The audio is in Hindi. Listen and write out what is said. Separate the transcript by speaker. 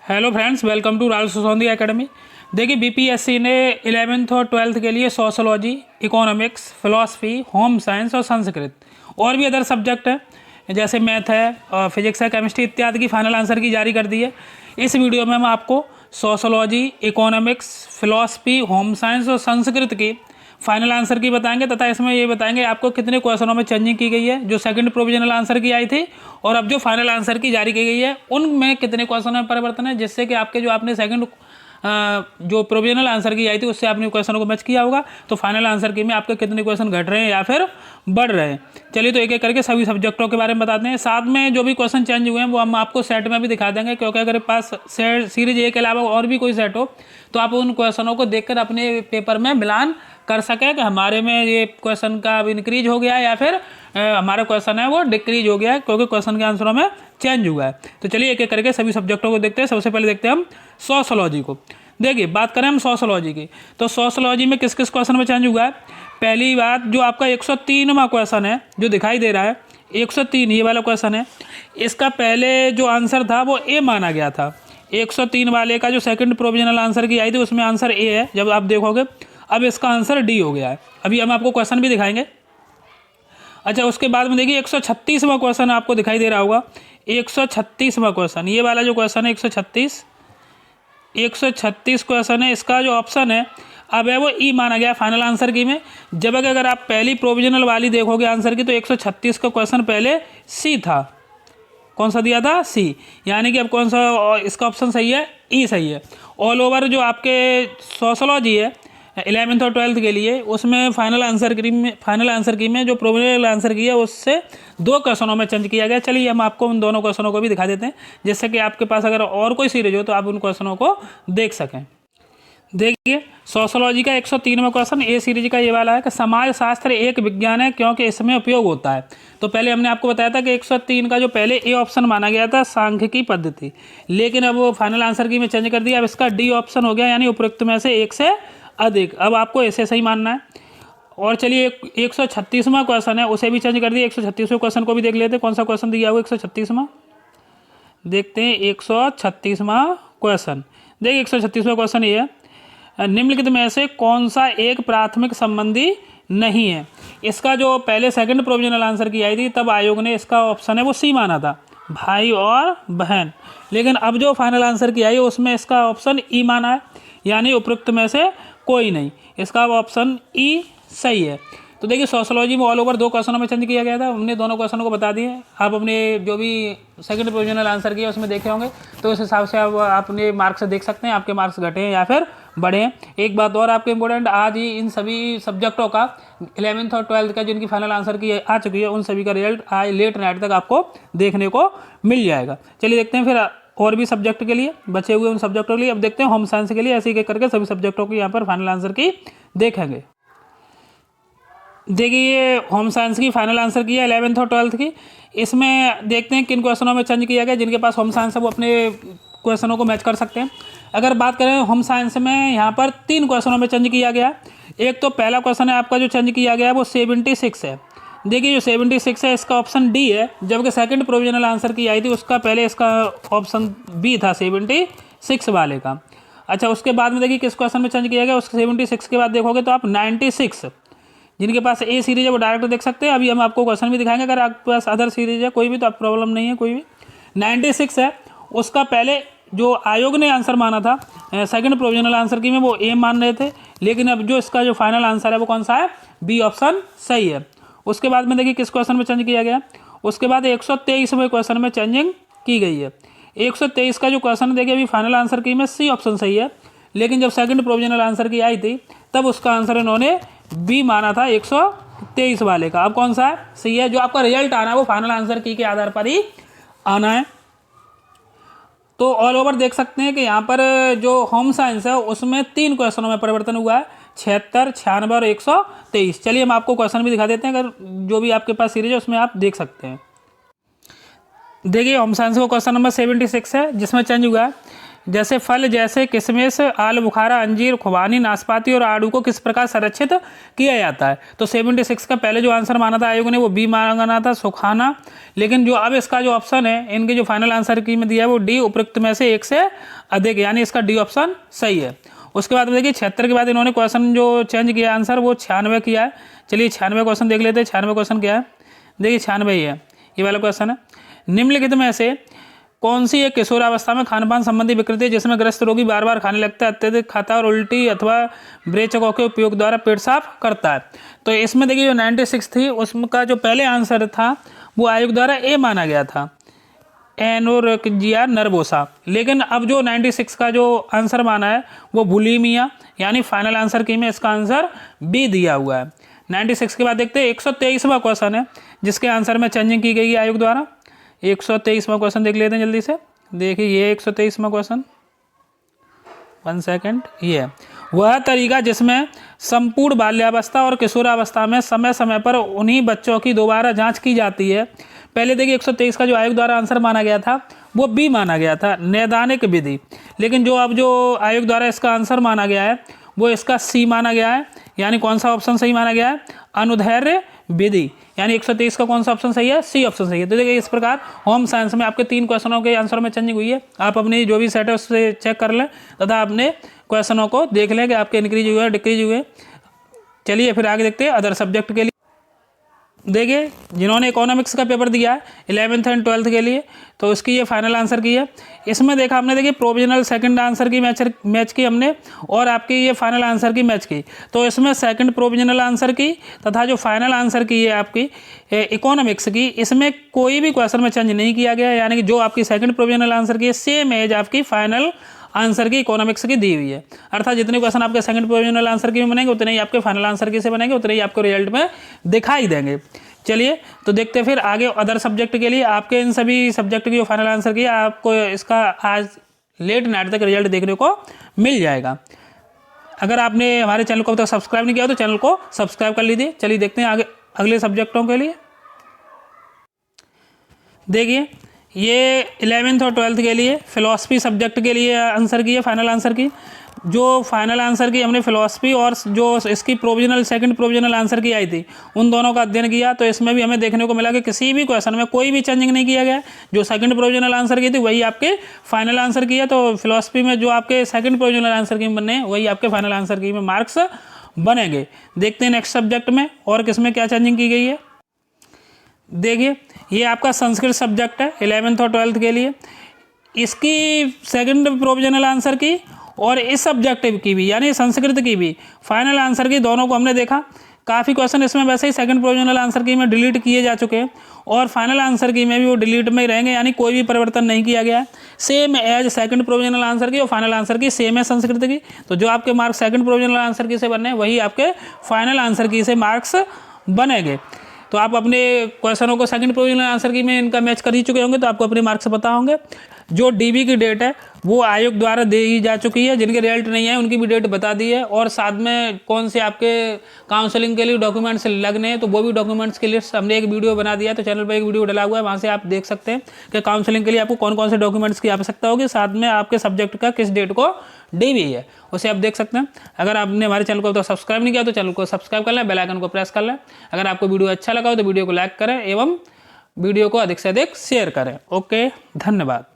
Speaker 1: हेलो फ्रेंड्स, वेलकम टू राल सोसौंदी एकेडमी। देखिए, बीपीएससी ने 11th और 12th के लिए sociology, economics, philosophy, home science और संस्कृत और भी अदर सब्जेक्ट हैं जैसे मैथ है, फिजिक्स है, केमिस्ट्री इत्यादि की फाइनल आंसर की जारी कर दी है। इस वीडियो में हम आपको sociology, economics, philosophy, home science और संस्कृत की फाइनल आंसर की बताएंगे तथा इसमें ये बताएंगे आपको कितने क्वेश्चनों में चेंजिंग की गई है, जो सेकंड प्रोविजनल आंसर की आई थी और अब जो फाइनल आंसर की जारी की गई है उनमें कितने क्वेश्चन में परिवर्तन है, जिससे कि आपके जो आपने सेकंड जो प्रोविजनल आंसर की आई थी उससे आपने क्वेश्चनों को मैच किया होगा, तो फाइनल आंसर की में आपके कितने क्वेश्चन घट रहे हैं या फिर बढ़ रहे हैं। चलिए तो एक एक करके सभी सब्जेक्टों के बारे में बताते हैं, साथ में जो भी क्वेश्चन चेंज हुए हैं वो हम आपको सेट में भी दिखा देंगे, क्योंकि अगर पास सेट सीरीज ए के अलावा और भी कोई सेट हो तो आप उन क्वेश्चनों को देखकर अपने पेपर में मिलान कर सकें कि हमारे में ये क्वेश्चन का इंक्रीज हो गया है या फिर हमारा क्वेश्चन है वो डिक्रीज हो गया है, क्योंकि क्वेश्चन के आंसरों में चेंज हुआ है। तो चलिए एक एक करके सभी सब्जेक्टों को देखते हैं। सबसे पहले देखते हैं हम सोशोलॉजी को। देखिए, बात करें हम सोशोलॉजी की, तो सोशोलॉजी में किस किस क्वेश्चन में चेंज हुआ है। पहली बात, जो आपका 103वां क्वेश्चन है जो दिखाई दे रहा है 103, ये वाला क्वेश्चन है, इसका पहले जो आंसर था वो ए माना गया था। 103 वाले का जो सेकंड प्रोविजनल आंसर की आई थी उसमें आंसर ए है, जब आप देखोगे। अब इसका आंसर डी हो गया है। अभी हम आपको क्वेश्चन भी दिखाएंगे। अच्छा, उसके बाद में देखिए 136वां क्वेश्चन आपको दिखाई दे रहा होगा। 136वां क्वेश्चन, ये वाला जो क्वेश्चन है 136 क्वेश्चन है, इसका जो ऑप्शन है अब है वो ई माना गया फाइनल आंसर की में। जब अगर आप पहली प्रोविजनल वाली देखोगे आंसर की तो 136 का क्वेश्चन पहले सी था। कौन सा दिया था? सी। यानी कि अब कौन सा इसका ऑप्शन सही है? ई सही है। ऑल ओवर जो आपके सोशोलॉजी है 11th और 12th के लिए, उसमें फाइनल आंसर की में जो प्रोविजनल आंसर की है उससे 2 क्वेश्चनों में चेंज किया गया। चलिए हम आपको उन दोनों क्वेश्चनों को भी दिखा देते हैं, जिससे कि आपके पास अगर और कोई सीरीज हो तो आप उन क्वेश्चनों को देख सकें। देखिए, सोशोलॉजी का 103वां क्वेश्चन ए सीरीज का ये वाला है कि समाज शास्त्र एक विज्ञान है क्योंकि इसमें उपयोग होता है। तो पहले हमने आपको बताया था कि 103 का जो पहले ए ऑप्शन माना गया था सांख्यिकी पद्धति, लेकिन अब वो फाइनल आंसर की में चेंज कर दिया। अब इसका डी ऑप्शन हो गया, यानी उपरोक्त में से एक से अधिक। अब आपको ऐसे सही मानना है। और चलिए 136वां क्वेश्चन है उसे भी चेंज कर दिया। 136वें क्वेश्चन को भी देख लेते हैं, कौन सा क्वेश्चन दिया हुआ 136वां। देखते हैं 136वां क्वेश्चन। देखिए 136वां क्वेश्चन ये है, निम्नलिखित में से कौन सा एक प्राथमिक संबंधी नहीं है। इसका जो पहले सेकंड प्रोविजनल आंसर की आई थी तब आयोग ने इसका ऑप्शन है वो सी माना था, भाई और बहन। लेकिन अब जो फाइनल आंसर की आई है उसमें इसका ऑप्शन ई माना है, यानी उपयुक्त में से कोई नहीं। इसका ऑप्शन ई सही है। तो देखिए, सोशोलॉजी में ऑल ओवर 2 क्वेश्चनों में चेंज किया गया था। हमने दोनों क्वेश्चनों को बता दिए। आप अपने जो भी सेकंड प्रोविजनल आंसर किया उसमें देखे होंगे, तो उस हिसाब से आप अपने मार्क्स देख सकते हैं, आपके मार्क्स घटे हैं या फिर बढ़े हैं। एक बात और आपके इंपॉर्टेंट, आज ही इन सभी सब्जेक्टों का 11th और 12th का जिनकी फाइनल आंसर की आ चुकी है उन सभी का रिजल्ट आज लेट नाइट तक आपको देखने को मिल जाएगा। चलिए देखते हैं फिर और भी सब्जेक्ट के लिए बचे हुए उन सब्जेक्टों के लिए। अब देखते हैं होम साइंस के लिए, ऐसे ही करके सभी सब्जेक्टों की यहाँ पर फाइनल आंसर की देखेंगे। देखिए, ये होम साइंस की फाइनल आंसर की है 11th और 12th की। इसमें देखते हैं किन क्वेश्चनों में चेंज किया गया। जिनके पास होम साइंस है वो अपने क्वेश्चनों को मैच कर सकते हैं। अगर बात करें होम साइंस में, यहाँ पर 3 क्वेश्चनों में चेंज किया गया। एक तो पहला क्वेश्चन है आपका जो चेंज किया गया है वो 76 है। देखिए, जो 76 है इसका ऑप्शन डी है, जबकि सेकंड प्रोविजनल आंसर की आई थी उसका पहले इसका ऑप्शन बी था 76 वाले का। अच्छा, उसके बाद में देखिए किस क्वेश्चन में चेंज किया गया। उसके 76 के बाद देखोगे तो आप 96, जिनके पास ए सीरीज है वो डायरेक्ट देख सकते हैं। अभी हम आपको क्वेश्चन भी दिखाएंगे। अगर आपके पास अदर सीरीज है कोई भी तो आप प्रॉब्लम नहीं है, कोई भी 96 है उसका पहले जो आयोग ने आंसर माना था सेकंड प्रोविजनल आंसर की में वो ए मान रहे थे, लेकिन अब जो इसका जो फाइनल आंसर है वो कौन सा है? बी ऑप्शन सही है। उसके बाद में देखिए किस क्वेश्चन में चेंज किया गया। उसके बाद 123वें क्वेश्चन में चेंजिंग की गई है। 123 का जो क्वेश्चन देखिए अभी फाइनल आंसर की में सी ऑप्शन सही है, लेकिन जब सेकंड प्रोविजनल आंसर की आई थी तब उसका आंसर इन्होंने बी माना था 123 वाले का। अब कौन सा है? सही है। जो आपका रिजल्ट आना है वो फाइनल आंसर की के आधार पर ही आना है। तो ऑल ओवर देख सकते हैं कि यहाँ पर जो होम साइंस है उसमें 3 क्वेश्चनों में परिवर्तन हुआ है, 76, 96 और 123। चलिए हम आपको क्वेश्चन भी दिखा देते हैं, अगर जो भी आपके पास सीरीज है उसमें आप देख सकते हैं। देखिए, होम साइंस को क्वेश्चन नंबर 76 है जिसमें चेंज हुआ है। जैसे फल जैसे किशमिश, आलू बुखारा, अंजीर, खुबानी, नाशपाती और आड़ू को किस प्रकार संरक्षित किया जाता है। तो 76 का पहले जो आंसर माना था आयोग ने वो बी माना था, सुखाना। लेकिन जो अब इसका जो ऑप्शन है इनके जो फाइनल आंसर की में दिया है वो डी, उपयुक्त में से एक से अधिक, यानी इसका डी ऑप्शन सही है। उसके बाद देखिए 76 के बाद इन्होंने क्वेश्चन जो चेंज किया आंसर वो 96 किया है। चलिए 96 क्वेश्चन देख लेते हैं। 96 क्वेश्चन क्या है, देखिए 96 ही है, ये वाला क्वेश्चन है। निम्नलिखित में से कौन सी एक किशोरावस्था में खानपान संबंधी विकृति है जिसमें ग्रस्त रोगी बार बार खाने लगता है, अत्यधिक खाता और उल्टी अथवा ब्रेचकों के उपयोग द्वारा पेट साफ करता है। तो इसमें देखिए जो 96 थी उसका जो पहले आंसर था वो आयोग द्वारा ए माना गया था, एनोरेक्सिया नर्वोसा। लेकिन अब जो 96 का जो आंसर माना है वो बुलिमिया, यानी फाइनल आंसर की में इसका आंसर बी दिया हुआ है। 96 के बाद देखते हैं 123वां क्वेश्चन है जिसके आंसर में चेंजिंग की गई है आयोग द्वारा। 123वां क्वेश्चन देख लेते हैं जल्दी से। देखिए ये 123वां क्वेश्चन, 1 सेकेंड, ये है वह तरीका जिसमें संपूर्ण बाल्यावस्था और किशोरावस्था में समय समय पर उन्हीं बच्चों की दोबारा जांच की जाती है। पहले देखिए 123 का जो आयोग द्वारा आंसर माना गया था वो बी माना गया था, नैदानिक विधि। लेकिन जो अब जो आयोग द्वारा इसका आंसर माना गया है वो इसका सी माना गया है, यानी कौन सा ऑप्शन सही माना गया है, अनुदैर्ध्य विधि। यानी 123 का कौन सा ऑप्शन सही है, सी ऑप्शन सही है। तो देखिए इस प्रकार होम साइंस में आपके 3 क्वेश्चनों के आंसर में चेंजिंग हुई है। आप अपनी जो भी सेट है उससे चेक कर लें तथा अपने क्वेश्चनों को देख लें कि आपके इंक्रीज हुए डिक्रीज हुए। चलिए फिर आगे देखते हैं अदर सब्जेक्ट के लिए। देखिए जिन्होंने इकोनॉमिक्स का पेपर दिया है 11th एंड 12th के लिए, तो इसकी ये फाइनल आंसर की है। इसमें देखा हमने, देखिए प्रोविजनल सेकंड आंसर की मैच की हमने और आपकी ये फाइनल आंसर की मैच की। तो इसमें सेकंड प्रोविजनल आंसर की तथा जो फाइनल आंसर की है आपकी इकोनॉमिक्स की, इसमें कोई भी क्वेश्चन में चेंज नहीं किया गया, यानी कि जो आपकी सेकंड प्रोविजनल आंसर की है सेम एज आपकी फाइनल आंसर की इकोनॉमिक्स की दी हुई है। अर्थात जितने क्वेश्चन आपके सेकंड प्रोविजनल आंसर की में बनेंगे उतने ही आपके फाइनल आंसर की से बनेंगे, उतने ही आपको रिजल्ट में दिखाई देंगे। चलिए तो देखते हैं फिर आगे अदर सब्जेक्ट के लिए। आपके इन सभी सब्जेक्ट की जो फाइनल आंसर की आपको इसका आज लेट नाइट तक रिजल्ट देखने को मिल जाएगा। अगर आपने हमारे चैनल को अब तक सब्सक्राइब नहीं किया तो चैनल को सब्सक्राइब कर लीजिए। चलिए देखते हैं आगे अगले सब्जेक्टों के लिए। देखिए ये 11th और 12th के लिए फिलॉसफी सब्जेक्ट के लिए आंसर की है फाइनल आंसर की। जो फाइनल आंसर की हमने फिलॉसफी और जो इसकी प्रोविजनल सेकंड प्रोविजनल आंसर की आई थी उन दोनों का अध्ययन किया, तो इसमें भी हमें देखने को मिला कि किसी भी क्वेश्चन में कोई भी चेंजिंग नहीं किया गया। जो सेकंड प्रोविजनल आंसर की थी वही आपके फाइनल आंसर की है। तो फिलॉसफी में जो आपके सेकंड प्रोविजनल आंसर की बने वही आपके फाइनल आंसर की में मार्क्स बनेंगे। देखते हैं नेक्स्ट सब्जेक्ट में और किसमें क्या चेंजिंग की गई है। देखिए ये आपका संस्कृत सब्जेक्ट है 11th और 12th के लिए। इसकी सेकंड प्रोविजनल आंसर की और इस सब्जेक्ट की भी यानी संस्कृत की भी फाइनल आंसर की दोनों को हमने देखा। काफ़ी क्वेश्चन इसमें वैसे ही सेकंड प्रोविजनल आंसर की में डिलीट किए जा चुके हैं और फाइनल आंसर की में भी वो डिलीट में ही रहेंगे, यानी कोई भी परिवर्तन नहीं किया गया है। Same as second provisional answer key और फाइनल आंसर की सेम है संस्कृत की। तो जो आपके मार्क्स सेकंड प्रोविजनल आंसर की से बनने वही आपके फाइनल आंसर की से मार्क्स बनेंगे। तो आप अपने क्वेश्चनों को सेकंड प्रोविजनल आंसर की में इनका मैच कर ही चुके होंगे, तो आपको अपने मार्क्स पता होंगे। जो डीबी की डेट है वो आयोग द्वारा दी जा चुकी है। जिनके रिजल्ट नहीं है उनकी भी डेट बता दी है और साथ में कौन से आपके काउंसलिंग के लिए डॉक्यूमेंट्स लगने हैं तो वो भी डॉक्यूमेंट्स की लिस्ट हमने एक वीडियो बना दिया है। तो चैनल पर एक वीडियो डला हुआ है, वहाँ से आप देख सकते हैं कि काउंसलिंग के लिए आपको कौन कौन से डॉक्यूमेंट्स की आवश्यकता होगी, साथ में आपके सब्जेक्ट का किस डेट को डीबी है उसे आप देख सकते हैं। अगर आपने हमारे चैनल को तो सब्सक्राइब नहीं किया तो चैनल को सब्सक्राइब कर लें, बेल आइकन को प्रेस कर लें। अगर आपको वीडियो अच्छा लगा हो तो वीडियो को लाइक करें एवं वीडियो को अधिक से अधिक शेयर करें। ओके, धन्यवाद।